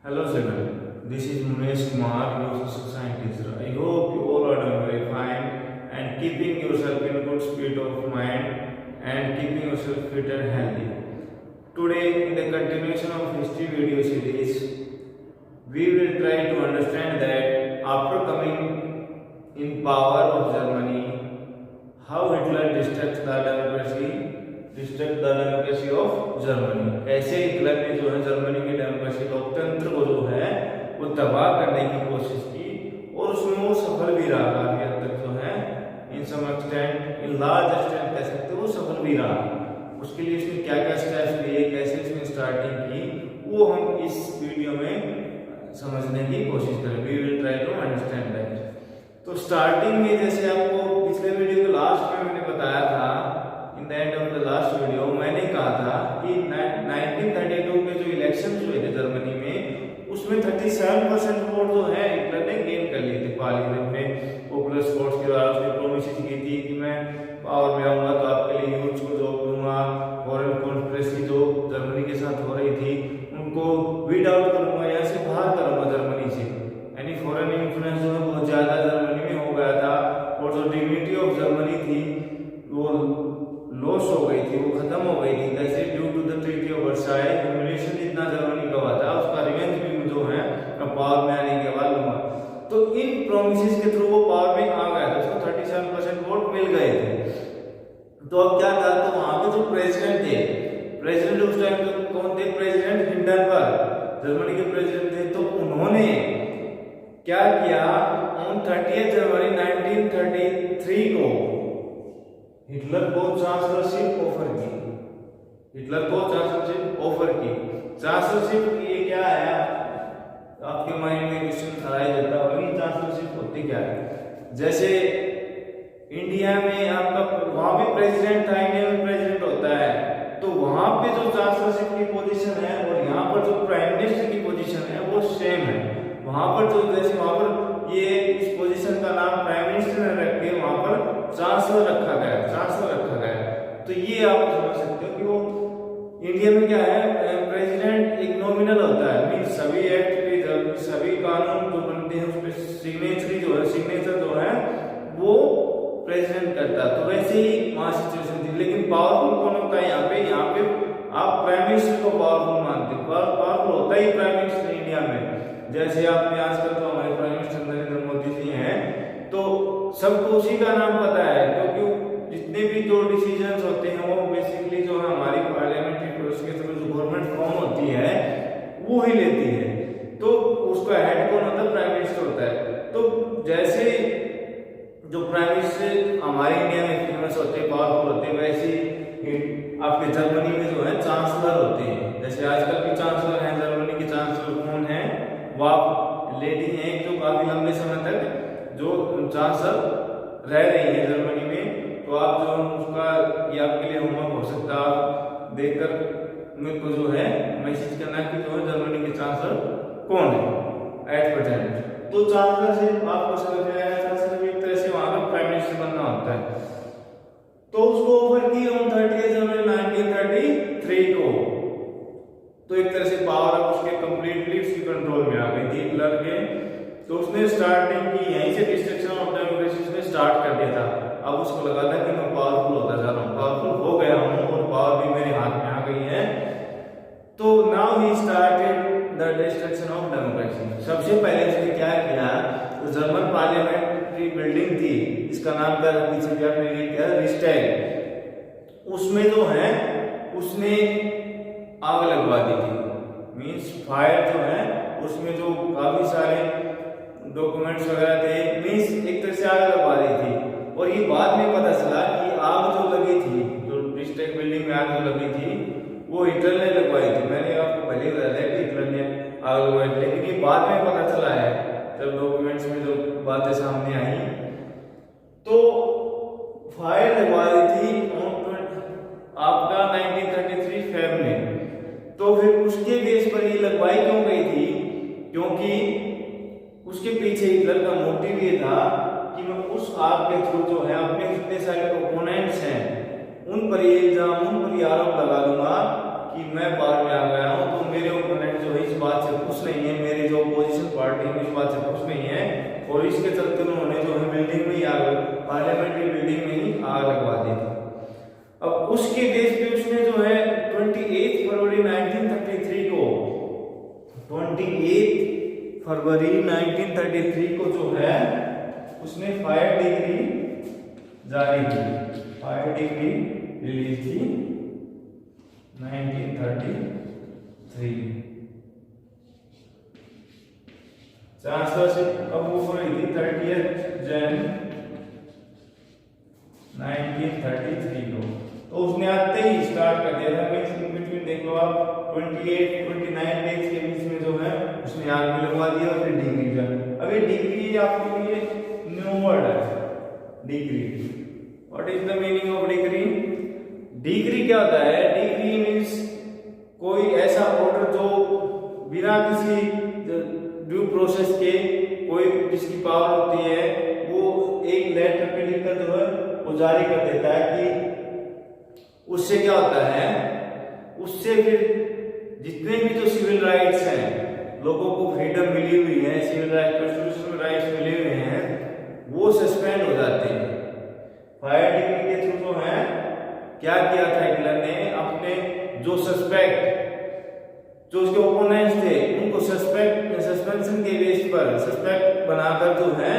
Hello children, this is Munesh Kumar, your social science teacher. I hope you all are doing very fine and keeping yourself in good state of mind and keeping yourself fit and healthy. Today, in the continuation of history video series, we will try to understand that after coming in power of Germany, how Hitler destructed the democracy of Germany. कैसे Hitler ने जो है Germany की democracy लोकतंत्र को जो है वो तबाह करने की कोशिश की और उसमें वो सफल भी रहा काफी हद तक जो है in some extent in large extent कह सकते हो वो सफल भी रहा। उसके लिए उसने क्या क्या स्टेप्स लिए, कैसे उसने स्टार्टिंग की, वो हम इस वीडियो में समझने की कोशिश करें। We will try to understand that. तो स्टार्टिंग में जैसे आपको पिछले वीडियो के लास्ट में मैंने बताया था, in the end of the last video मैंने कहा था कि 1932 के जो इलेक्शन हुए थे जर्मनी में, उसमें 37% वोट जो है हिटलर ने गेन कर लिए थे पार्लियामेंट में। पॉपुलर वोट्स के द्वारा उसने प्रोमिसेस की थी कि मैं पावर में आऊंगा तो आपके लिए यूथ को जॉब दूंगा, फॉरेन कॉन्स्पिरेसी जो जर्मनी के साथ हो रही थी उनको वीड आउट करूंगा, यहाँ से बाहर करूंगा जर्मनी से। यानी फॉरेन इन्फ्लुएंस जो है बहुत ज्यादा जर्मनी में हो गया था और जो डिग्निटी ऑफ जर्मनी थी वो लॉस हो गई थी, वो खत्म हो गई थी। कैसे? Due to the treaty of Versailles humiliation जितना जर्मनी का हुआ था उसका रिवेंज भी जो है पावर में आने के बाद लूंगा। तो इन प्रोमिसेस के थ्रू वो पावर में आ गया था, उसको 37% वोट मिल गए थे। तो अब क्या था, तो वहां पे जो प्रेसिडेंट थे, प्रेसिडेंट उस टाइम तो कौन थे? प्रेसिडेंट हिंडनबर्ग जर्मनी के प्रेसिडेंट थे। तो उन्होंने क्या किया, ऑन 30 जनवरी 1933 को हिटलर को चांसलरशिप ऑफर की। हिटलर को चांसलरशिप ऑफर की। चांसलरशिप ये क्या है, आपके माइंड में क्वेश्चन खड़ा ही रहता होगा, चांसलरशिप होती क्या है? जैसे इंडिया में आपका वहां भी प्रेसिडेंट था, इंडिया में प्रेसिडेंट होता है, तो वहां पे जो चांसलरशिप की पोजीशन है और यहाँ पर जो प्राइम मिनिस्टर की पोजीशन है वो सेम है। वहां पर जो जैसे वहां पर ये इस पोजीशन का नाम प्राइम मिनिस्टर ने रख के वहां पर चांसलर रखा गया, चांसलर रखा गया। तो ये आप समझ सकते हो कि वो इंडिया में क्या है, प्रेसिडेंट एक नॉमिनल होता है, मीन सभी एक्ट पे सभी कानून जो बनते हैं उसपे सिग्नेचर जो है वो प्रेसिडेंट करता है। तो वैसे ही वहां सिचुएशन थी, लेकिन पावरफुल कौन होता है यहाँ पे आप प्राइम मिनिस्टर को पावरफुल मानते हो। पावरफुल होता ही प्राइम मिनिस्टर इंडिया में। जैसे आपने आजकल तो हमारे प्राइम मिनिस्टर नरेंद्र मोदी जी हैं, तो सबको उसी का नाम पता है, क्योंकि जितने भी जो डिसीजंस होते हैं वो बेसिकली जो है हमारी पार्लियामेंट्री प्रोसेस के थ्रू जो गवर्नमेंट फॉर्म होती है वो ही लेती है। तो उसका हेड कौन होता है? प्राइम मिनिस्टर होता है। तो जैसे जो प्राइम मिनिस्टर हमारे इंडिया में फेमस होते हैं, पावरफुल होते हैं, वैसे आपके जर्मनी में जो है चांसलर होते हैं। जैसे आजकल की चांसलर है जर्मनी की, चांसलर कौन है? वो आप लेडी हैं जो काफी लंबे समय तक जो चांसलर रह रही है जर्मनी में। तो आप जो उसका ये आपके लिए होमवर्क हो सकता है, आप देखकर मेरे को जो है मैसेज करना कि जो है जर्मनी के चांसलर कौन है एट प्रेजेंट। तो चांसलर से आपको समझ में आया, चांसलर भी एक तरह से वहां का प्राइम मिनिस्टर बनना होता है। तो उसको ऑफर की ऑन 30 जनवरी 1933 को। तो एक तरह से पावर अब उसके कंप्लीटली उसके कंट्रोल में आ गई थी हिटलर के। तो उसने स्टार्टिंग की यहीं से डिस्ट्रक्शन ऑफ डेमोक्रेसी उसने स्टार्ट कर दिया था। अब उसको लगा था कि मैं पावरफुल होता जा रहा हूँ, पावरफुल हो गया हूँ और पावर भी मेरे हाथ में आ गई है। तो now he started the destruction of democracy. सबसे पहले उसने क्या किया, तो जर्मन पार्लियामेंट्री बिल्डिंग थी, इसका नाम था पीछे क्या किया, रिस्टेग। उसमें जो है उसने आग लगवा दी थी, मींस फायर जो है उसमें जो काफी सारे डॉक्यूमेंट्स वगैरह थे, मींस एक तरह से आग लगवा दी थी। और ये बाद में पता चला कि आग जो लगी थी, जो रिस्टेग बिल्डिंग में आग जो लगी थी वो हिटलर ने लगवाई थी। मैंने आपको पहले बताया था कि हिटलर ने आग लगवाई थी, लेकिन ये बाद में पता चला है जब डॉक्यूमेंट्स में जो बातें सामने आई। तो फायर लगवा दी थी आपका 1933 फेब में। तो फिर उसके बेस पर ये लगवाई क्यों गई थी? क्योंकि उसके पीछे हिटलर का मोटिव ये था कि मैं उस आग के थ्रू जो है अपने जितने सारे ओपोनेंट्स हैं उन पर ये इल्जाम, उन पर ये आरोप लगा दूंगा कि मैं पावर में आ गया हूं। तो मेरे ओपोनेंट जो है इस बात से खुश नहीं है, मेरी जो अपोजिशन पार्टी है इस बात से खुश नहीं है, और इसके चलते उन्होंने जो है बिल्डिंग में ही आग, पार्लियामेंट्री बिल्डिंग में ही आग लगवा दी थी। अब उसके बेस पे उसने जो है 28 फरवरी 1933 को 28 फरवरी 1933 को जो है उसने फायर डिग्री जारी की, फायर डिग्री रिलीज की 1933। चांसलरशिप कब वो हुई थी? 30 जन 1933 को। तो उसने आते ही स्टार्ट कर दिया था। इन बिटवीन देख लो आप 28-29 डेज के बीच में जो है उसने आग में लगवा दिया और फिर डिग्री जारी। अब ये डिग्री आपके लिए न्यू वर्ड है, degree. What is the meaning of degree? Degree क्या होता है? डिग्री मीन्स कोई ऐसा ऑर्डर जो बिना किसी ड्यू प्रोसेस के, कोई जिसकी पावर होती है वो एक लेटर पे लिखकर जो है वो जारी कर देता है कि उससे क्या होता है, उससे फिर जितने भी जो सिविल राइट्स हैं, लोगों को फ्रीडम मिली हुई है, सिविल राइट कॉन्स्टिट्यूशनल राइट्स मिले हुए हैं, वो सस्पेंड हो जाते हैं। फायर डिग्री के थ्रू जो है क्या किया था हिटलर ने, अपने जो सस्पेक्ट, जो उसके ओपोनेंट्स थे उनको सस्पेंशन के बेस पर सस्पेक्ट बनाकर जो है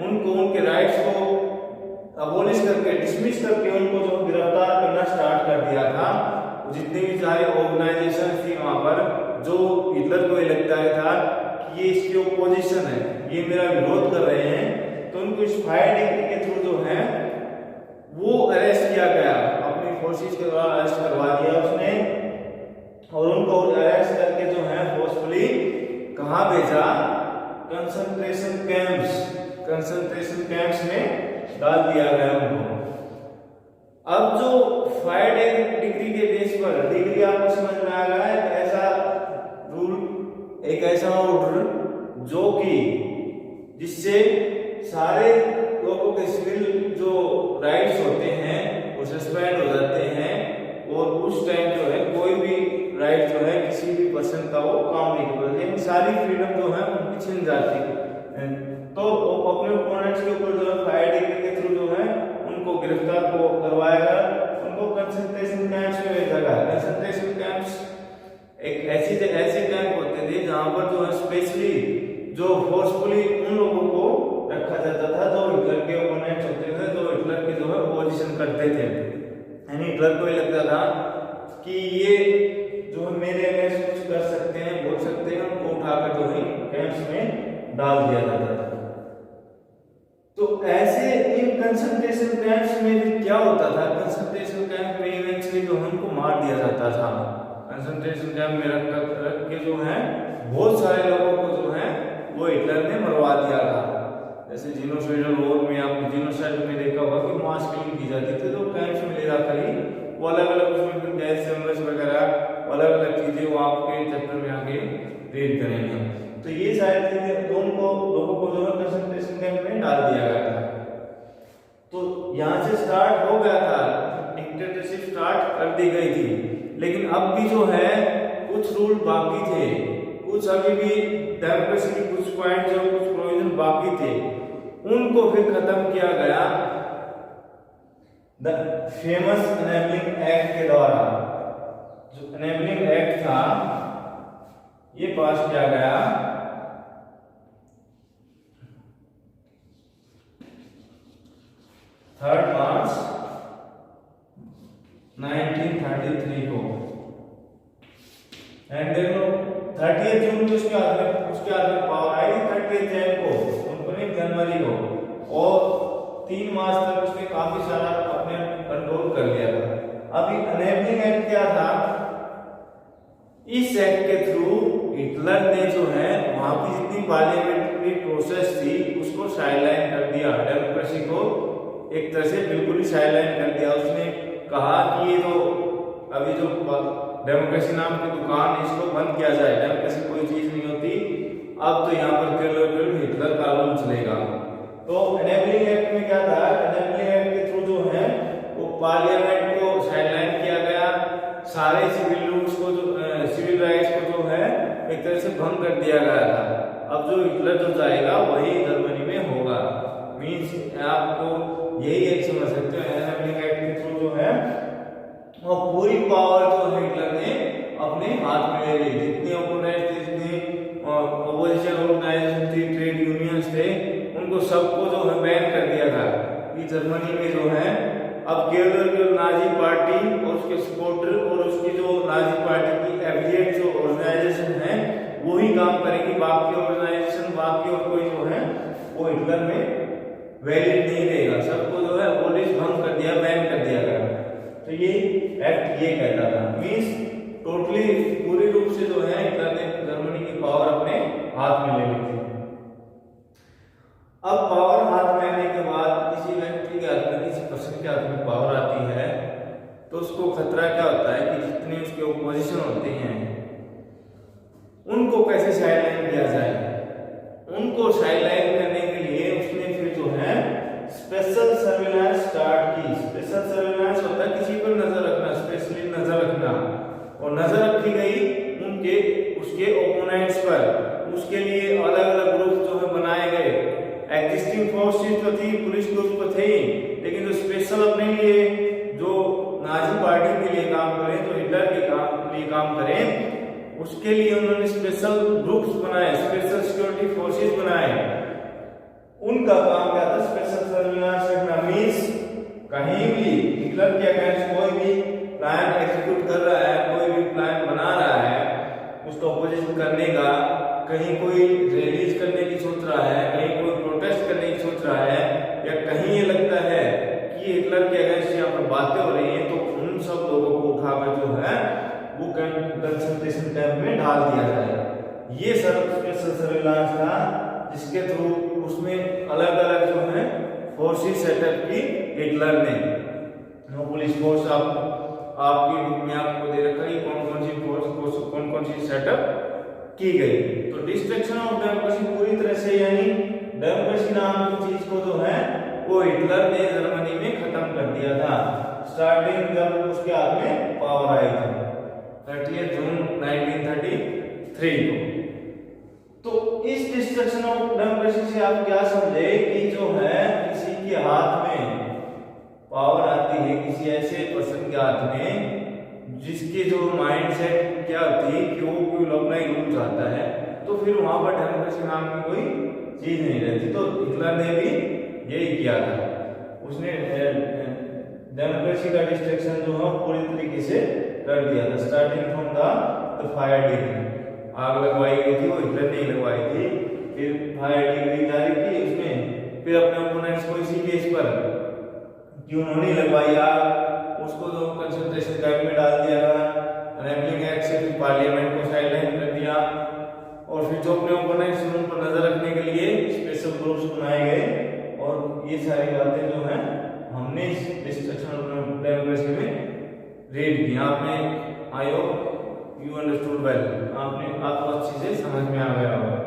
उनको उनके राइट्स को अबोलिश करके, डिसमिस करके उनको जो गिरफ्तार करना स्टार्ट कर दिया था। जितने भी सारे ऑर्गेनाइजेशन थी वहां पर, जो हिटलर को ये लगता था कि ये इसकी ओपोजिशन है, ये मेरा विरोध कर रहे हैं, तो उनको इस फायर डिग्री के थ्रू जो है वो अरेस्ट किया गया, अपनी फोर्सेस के द्वारा अरेस्ट करवा दिया उसने, और उनको अरेस्ट करके जो है फोर्सफुली कहां भेजा? कंसंट्रेशन कैंप्स में डाल दिया गया उनको। अब जो फायर डिग्री के बेस पर, डिग्री आपको समझ में आ गया है, ऐसा रूल, एक ऐसा ऑर्डर जो कि जिससे सारे लोगों के सिविल जो राइट्स होते हैं वो सस्पेंड हो जाते हैं, और उस टाइम जो है कोई भी राइट जो है किसी भी पर्सन का वो काम नहीं करता, लेकिन सारी फ्रीडम जो है उनकी छिन जाती है। तो अपने ओपोनेंट्स के ऊपर जो है फायर डिग्री के थ्रू जो है उनको गिरफ्तार को करवाएगा, उनको कंसंट्रेशन कैंप्स में भेजा गया। कंसंट्रेशन कैंप्स एक ऐसे कैंप होते थे जहां पर जो है स्पेशली जो फोर्सफुली उन लोगों को रखा जाता था जो हिटलर के ओपोनेंट्स होते थे, जो हिटलर की जो है अपोजिशन करते थे। यानी हिटलर को ये लगता था कि ये जो है मेरे अगेंस्ट कुछ कर सकते हैं, बोल सकते हैं, उनको उठाकर जो है कैंप्स में डाल दिया जाता था। तो ऐसे इन कंसंट्रेशन कैंप्स में भी क्या होता था? कंसंट्रेशन कैंप में इवेंचुअली जो उनको मार दिया जाता था। कंसंट्रेशन कैंप में रख के जो है बहुत सारे लोगों को जो है वो हिटलर ने मरवा दिया था। जैसे जीनोसाइडल वॉर में आपने जीनोसाइड में देखा होगा कि मास किलिंग की जाती थी, तो कैंप्स में ले जाकर ही वो अलग अलग उसमें फिर गैस चैम्बर्स वगैरह अलग अलग चीजें वो आपके चैप्टर में आगे रीड करेंगे। तो ये सारी चीजें लोगों को जो है कंसंट्रेशन कैंप में डाल दिया गया था। तो यहाँ से स्टार्ट हो गया था, डिक्टेटरशिप स्टार्ट कर दी गई थी, लेकिन अब भी जो है कुछ रूल बाकी थे, कुछ अभी भी डेमोक्रेसी के कुछ पॉइंट जो कुछ प्रोविजन बाकी थे, उनको फिर खत्म किया गया द फेमस एनेबलिंग एक्ट के द्वारा। जो एनेबलिंग एक्ट था ये पास किया गया 3 मार्च 1933 को। एंड देख लो 30 जून को उसके हाथ में पावर आई, 30 जैन को, 19 जनवरी को, और 3 मार्च तक उसने काफी सारा अपने कंट्रोल कर लिया था। अभी एनेबलिंग एक्ट क्या था? इस एक्ट के थ्रू हिटलर ने जो है वहां की जितनी पार्लियामेंट्री प्रोसेस थी उसको साइडलाइन कर दिया, डेमोक्रेसी को एक तरह से बिल्कुल ही साइडलाइन कर दिया। उसने कहा कि ये तो अभी जो डेमोक्रेसी नाम की दुकान इसको बंद किया जाए, डेमोक्रेसी कोई चीज नहीं होती, अब तो यहाँ पर केवल हिटलर का रूल चलेगा। तो एनेबलिंग एक्ट में क्या था? एनेबलिंग एक्ट के थ्रू जो है वो पार्लियामेंट को साइडलाइन किया गया, सारे सिविल रूल्स को, जो सिविल राइट्स को जो है एक तरह से भंग कर दिया गया था। अब जो हिटलर जो जाएगा वही जर्मनी में होगा। मीन्स आपको यही एक समझ सकते हो एनएबलिंग एक्ट के थ्रू जो है वो पूरी पावर जो हिटलर ने अपने हाथ में ले ली। जितने ओपोनेंट थे, जितने अपोजिशन ऑर्गेनाइजेशन थी, ट्रेड यूनियंस थे, उनको सबको जो है बैन कर दिया था कि जर्मनी में जो है अब केवल नाजी पार्टी और उसके सपोर्टर और उसकी जो नाजी पार्टी की एफिलिएट जो ऑर्गेनाइजेशन है वो ही काम करेगी। बाकी ऑर्गेनाइजेशन बाकी और कोई जो है वो हिटलर में वैलिड नहीं रहेगा। सबको जो है अबॉलिश भंग कर दिया, बैन कर दिया गया। तो ये एक्ट ये कहता था। मींस टोटली पूरी रूप से जो है हिटलर ने जर्मनी की पावर अपने हाथ में ले ली थी। अब पावर हाथ में आने के बाद किसी व्यक्ति के हाथ में, किसी पर्सन के हाथ में पावर आती है तो उसको खतरा क्या होता है कि जितने उसके ओपोजिशन होते हैं उनको कैसे साइडलाइन किया जाए। उनको साइडलाइन करने के लिए उसने फिर जो है स्पेशल सर्विलांस स्टार्ट की। स्पेशल सर्विलांस होता है किसी पर नजर रखना, स्पेशली नजर रखना, और नजर रखी गई उनके उसके ओपोनेंट्स पर। उसके लिए अलग अलग ग्रुप जो है बनाए गए। एग्जिस्टिंग फोर्सेस तो थी, पुलिस ग्रुप तो थे, लेकिन जो स्पेशल अपने लिए जो नाजी पार्टी के लिए काम करें, जो हिटलर के लिए काम करें, उसके लिए उन्होंने स्पेशल ग्रुप्स बनाए, स्पेशल सिक्योरिटी फोर्सेस बनाए। उनका काम क्या था? स्पेशल सर्विलांस रखना। मींस कहीं भी हिटलर के अगेंस्ट कोई भी प्लान एग्जीक्यूट कर रहा है, कोई भी प्लान बना रहा है उसको अपोजिशन करने का, कहीं कोई रैलीज करने की सोच रहा है, कहीं कोई प्रोटेस्ट करने की सोच रहा है, या कहीं ये लगता है कि हिटलर के अगेंस्ट यहाँ पर बातें हो रही हैं, तो उन सब लोगों को उठाकर जो है वो कंसंट्रेशन कैंप में डाल दिया जाए। ये स्पेशल सर्विलांस था जिसके थ्रू उसमें अलग अलग जो है फोर्सेस सेटअप की हिटलर ने। पुलिस फोर्स आपकी बुक में आपको दे रखा है कौन कौन सी फोर्स कौन कौन सी सेटअप की गई। तो डिस्ट्रक्शन ऑफ डेमोक्रेसी पूरी तरह से, यानी डेमोक्रेसी नाम की चीज को जो है वो हिटलर ने जर्मनी में खत्म कर दिया था। स्टार्टिंग जब उसके हाथ में पावर आई थी 30 जून 1933 को। तो इस डिस्ट्रक्शन ऑफ डेमोक्रेसी से आप क्या समझे कि जो है किसी के हाथ में पावर आती है, किसी ऐसे पर्सन के हाथ में जिसकी जो माइंड सेट क्या होती है कि वो कोई अपना ही रूल चाहता है, तो फिर वहां पर डेमोक्रेसी नाम की कोई चीज नहीं रहती। तो हिटलर ने भी यही किया था। उसने डेमोक्रेसी का डिस्ट्रक्शन जो है पूरी तरीके से कर दिया था। Starting from the fire degree, आग लगवाई गई थी, वो हिटलर ने लगवाई थी। फिर फायर डिग्री जारी की उसने, फिर अपने ओपोनेंट्स को इसी केस पर कि उन्होंने लगवाई आग, उसको जो कंसंट्रेशन कैंप में डाल दिया गया। एनएबलिंग एक्ट से फिर पार्लियामेंट को साइडलाइन कर दिया, और फिर जो अपने ओपोनेंट्स उन पर नजर रखने के लिए स्पेशल ग्रुप्स बनाए गए। और ये सारी बातें जो हैं हमने इस डिस्ट्रक्शन ऑफ डेमोक्रेसी में रीड की। आपने I hope you understood well, आपको अच्छी से समझ में आ गया होगा।